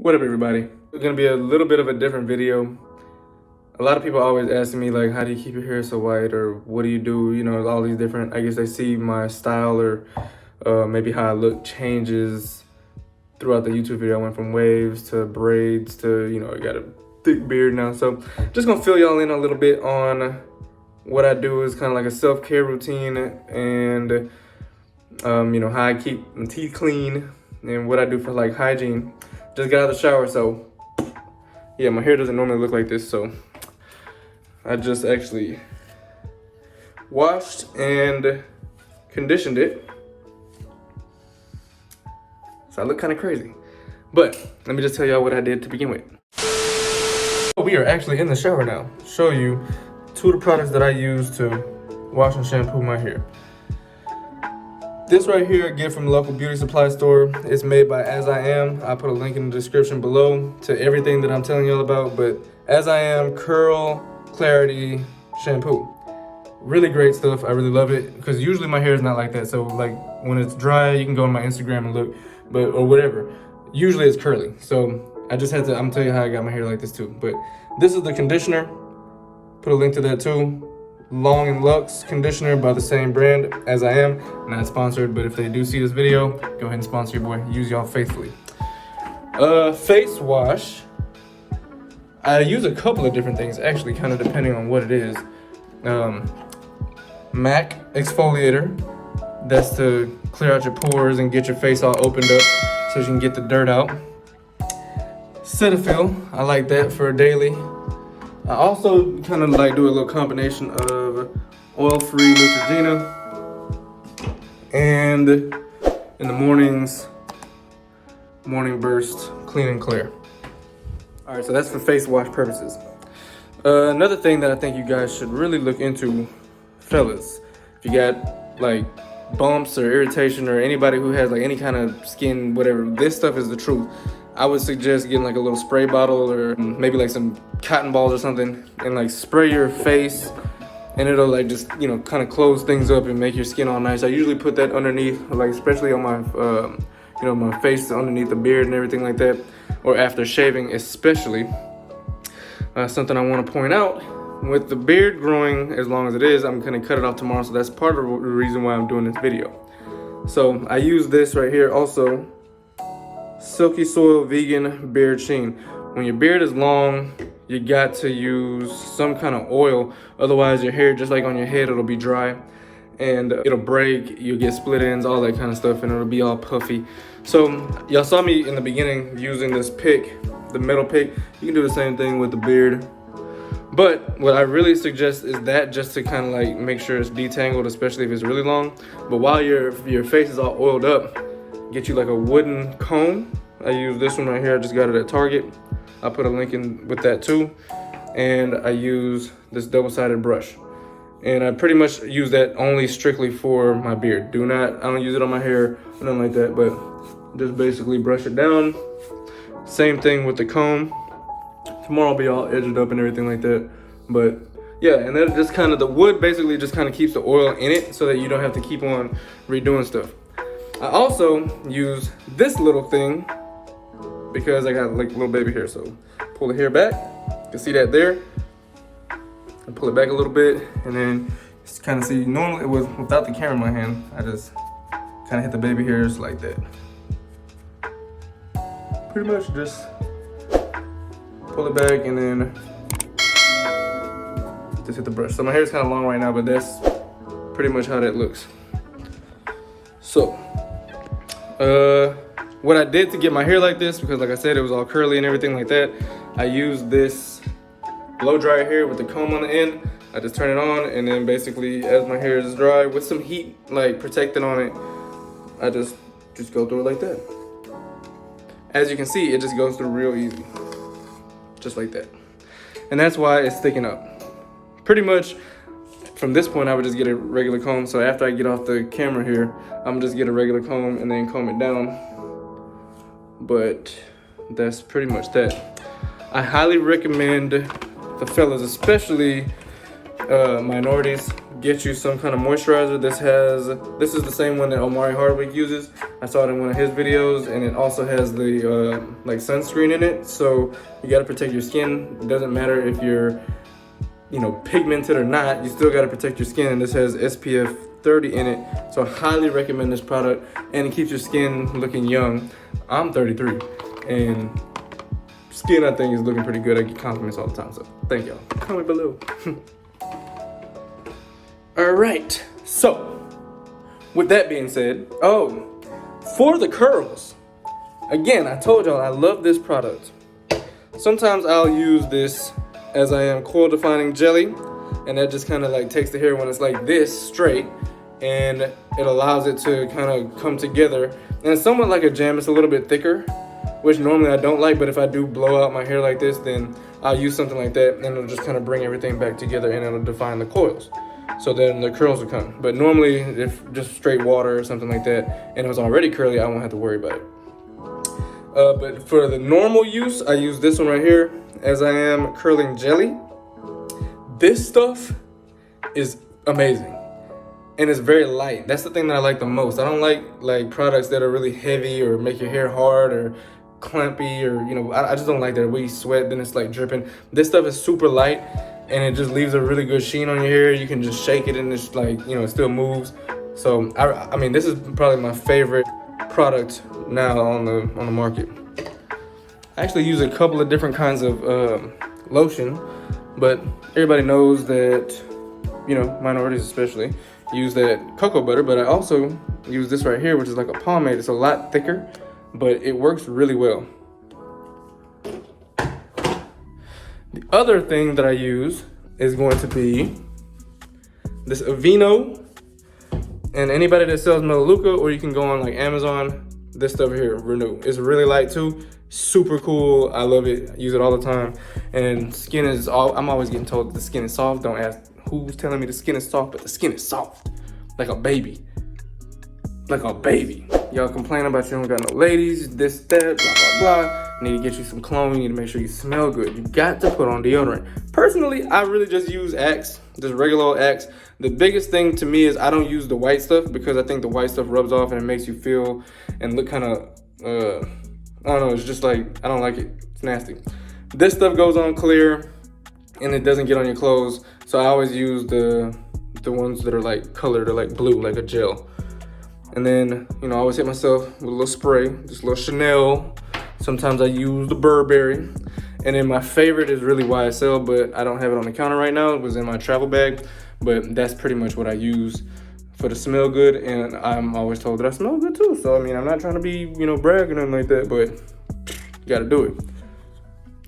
What up, everybody? It's gonna be a little bit of a different video. A lot of people always asking me, like, how do you keep your hair so white, or what do you do? You know, all these different, I guess they see my style or maybe how I look changes throughout the YouTube video. I went from waves to braids to, you know, I got a thick beard now. So just gonna fill y'all in a little bit on what I do is kind of like a self-care routine, and you know, how I keep my teeth clean and what I do for like hygiene. Just got out of the shower, so yeah, my hair doesn't normally look like this, so I just actually washed and conditioned it. So I look kind of crazy. But let me just tell y'all what I did to begin with. We are actually in the shower now. Show you two of the products that I use to wash and shampoo my hair. This right here I get from the local beauty supply store. It's made by As I Am. I'll put a link in the description below to everything that I'm telling y'all about. But As I Am Curl Clarity Shampoo. Really great stuff. I really love it because usually my hair is not like that. So like when it's dry, you can go on my Instagram and look, or whatever. Usually it's curly. So I just had to, I'm gonna tell you how I got my hair like this too. But this is the conditioner. Put a link to that too. Long and Luxe conditioner by the same brand, As I Am. Not sponsored, but if they do see this video, go ahead and sponsor your boy. Use y'all faithfully. Face wash. I use a couple of different things, actually, kind of depending on what it is. MAC exfoliator. That's to clear out your pores and get your face all opened up so you can get the dirt out. Cetaphil. I like that for a daily. I also kind of like do a little combination of oil-free Neutrogena, and in the mornings, morning burst, clean and clear. All right, so that's for face wash purposes. Another thing that I think you guys should really look into, fellas, if you got like bumps or irritation, or anybody who has like any kind of skin, whatever, this stuff is the truth. I would suggest getting like a little spray bottle or maybe like some cotton balls or something, and like spray your face, and it'll like just, you know, kind of close things up and make your skin all nice. I usually put that underneath, like especially on my, you know, my face, underneath the beard and everything like that, or after shaving especially. Something I want to point out, with the beard growing as long as it is, I'm gonna cut it off tomorrow, so that's part of the reason why I'm doing this video. So I use this right here also. Silky Soil Vegan Beard Sheen. When your beard is long, you got to use some kind of oil, otherwise your hair, just like on your head, it'll be dry and it'll break, you'll get split ends, all that kind of stuff, and it'll be all puffy. So y'all saw me in the beginning using this pick, the metal pick. You can do the same thing with the beard, but what I really suggest is that, just to kind of like make sure it's detangled, especially if it's really long. But while your face is all oiled up, get you like a wooden comb. I use this one right here. I just got it at Target. I'll put a link in with that too. And I use this double-sided brush. And I pretty much use that only strictly for my beard. I don't use it on my hair, nothing like that, but just basically brush it down. Same thing with the comb. Tomorrow I'll be all edged up and everything like that. But yeah, and then just kind of, the wood basically just kind of keeps the oil in it so that you don't have to keep on redoing stuff. I also use this little thing because I got like little baby hair. So pull the hair back, you can see that there. And pull it back a little bit, and then just kind of see, normally it was without the camera in my hand, I just kind of hit the baby hairs like that. Pretty much just pull it back and then just hit the brush. So my hair is kind of long right now, but that's pretty much how that looks. So what I did to get my hair like this, because like I said, it was all curly and everything like that, I used this blow dryer here with the comb on the end. I just turn it on, and then basically as my hair is dry with some heat like protecting on it, I just go through it like that. As you can see, it just goes through real easy, just like that. And that's why it's sticking up. Pretty much from this point, I would just get a regular comb. So after I get off the camera here, I'm just get a regular comb and then comb it down. But that's pretty much that. I highly recommend the fellas, especially minorities, get you some kind of moisturizer. This is the same one that Omari Hardwick uses. I saw it in one of his videos, and it also has the like sunscreen in it. So you gotta protect your skin. It doesn't matter if you're, you know, pigmented or not, you still gotta protect your skin. And this has SPF 30 in it. So I highly recommend this product, and it keeps your skin looking young. I'm 33, and skin I think is looking pretty good. I get compliments all the time, so thank y'all. Comment below. All right, so with that being said, for the curls, again, I told y'all I love this product. Sometimes I'll use this as I am coil defining jelly, and that just kind of like takes the hair when it's like this straight, and it allows it to kind of come together. And it's somewhat like a gem. It's a little bit thicker, which normally I don't like, but if I do blow out my hair like this, then I'll use something like that, and it'll just kind of bring everything back together, and it'll define the coils. So then the curls will come. But normally, if just straight water or something like that, and it was already curly, I won't have to worry about it. But for the normal use, I use this one right here, as I am curling jelly. This stuff is amazing, and it's very light. That's the thing that I like the most. I don't like products that are really heavy or make your hair hard or clumpy, or, you know, I just don't like that. When you sweat, then it's like dripping. This stuff is super light, and it just leaves a really good sheen on your hair. You can just shake it and it's like, you know, it still moves. So I mean, this is probably my favorite product now on the market. I actually use a couple of different kinds of lotion, but everybody knows that, you know, minorities especially, use that cocoa butter, but I also use this right here, which is like a pomade. It's a lot thicker, but it works really well. The other thing that I use is going to be this Aveeno, and anybody that sells Melaleuca, or you can go on like Amazon, this stuff here, Renew. It's really light too, super cool. I love it, I use it all the time. And skin is I'm always getting told that the skin is soft. Don't ask who's telling me the skin is soft, but the skin is soft, like a baby. Like a baby. Y'all complain about you don't got no ladies, this, that, blah, blah, blah. You need to get you some cologne. You need to make sure you smell good. You got to put on deodorant. Personally, I really just use Axe, just regular old Axe. The biggest thing to me is I don't use the white stuff, because I think the white stuff rubs off and it makes you feel and look kind of, I don't know, it's just like, I don't like it. It's nasty. This stuff goes on clear and it doesn't get on your clothes. So I always use the ones that are like colored or like blue, like a gel. And then, you know, I always hit myself with a little spray, just a little Chanel. Sometimes I use the Burberry. And then my favorite is really YSL, but I don't have it on the counter right now. It was in my travel bag, but that's pretty much what I use for the smell good. And I'm always told that I smell good too. So, I mean, I'm not trying to be, you know, brag or nothing like that, but you gotta do it.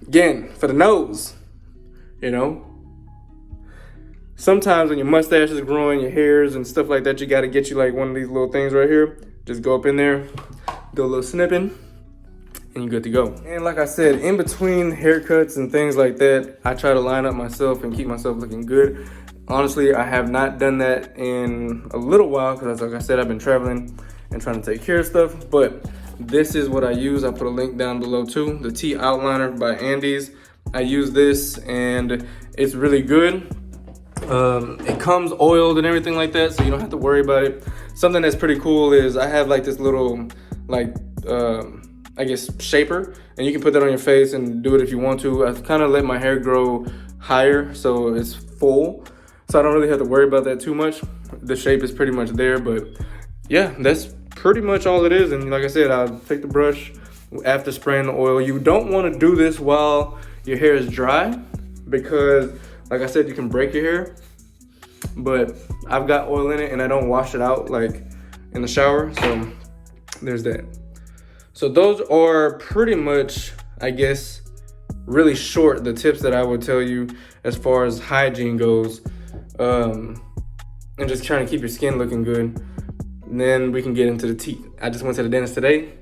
Again, for the nose, you know, sometimes when your mustache is growing, your hairs and stuff like that, you gotta get you like one of these little things right here. Just go up in there, do a little snipping, and you're good to go. And like I said, in between haircuts and things like that, I try to line up myself and keep myself looking good. Honestly, I have not done that in a little while, because like I said, I've been traveling and trying to take care of stuff, but this is what I use. I'll put a link down below too. The Tea Outliner by Andes. I use this and it's really good. It comes oiled and everything like that, so you don't have to worry about it. Something that's pretty cool is I have like this little, like, I guess shaper, and you can put that on your face and do it if you want to. I've kind of let my hair grow higher so it's full, so I don't really have to worry about that too much. The shape is pretty much there, but yeah, that's pretty much all it is. And like I said, I'll take the brush after spraying the oil. You don't want to do this while your hair is dry, because like I said, you can break your hair, but I've got oil in it and I don't wash it out like in the shower, so there's that. So those are pretty much, I guess, really short, the tips that I would tell you as far as hygiene goes, and just trying to keep your skin looking good. And then we can get into the teeth. I just went to the dentist today,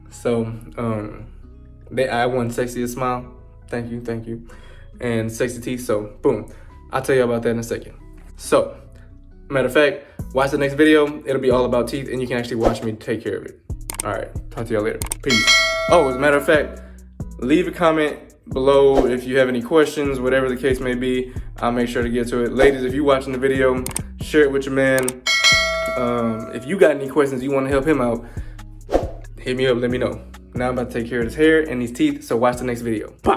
so I won Sexiest Smile. Thank you. And sexy teeth, so boom. I'll tell you about that in a second. So, matter of fact, watch the next video. It'll be all about teeth, and you can actually watch me take care of it. All right, talk to y'all later. Peace. Oh, as a matter of fact, leave a comment below if you have any questions, whatever the case may be. I'll make sure to get to it. Ladies, if you're watching the video, share it with your man. If you got any questions you want to help him out, hit me up, let me know. Now I'm about to take care of his hair and his teeth, so watch the next video. Bye.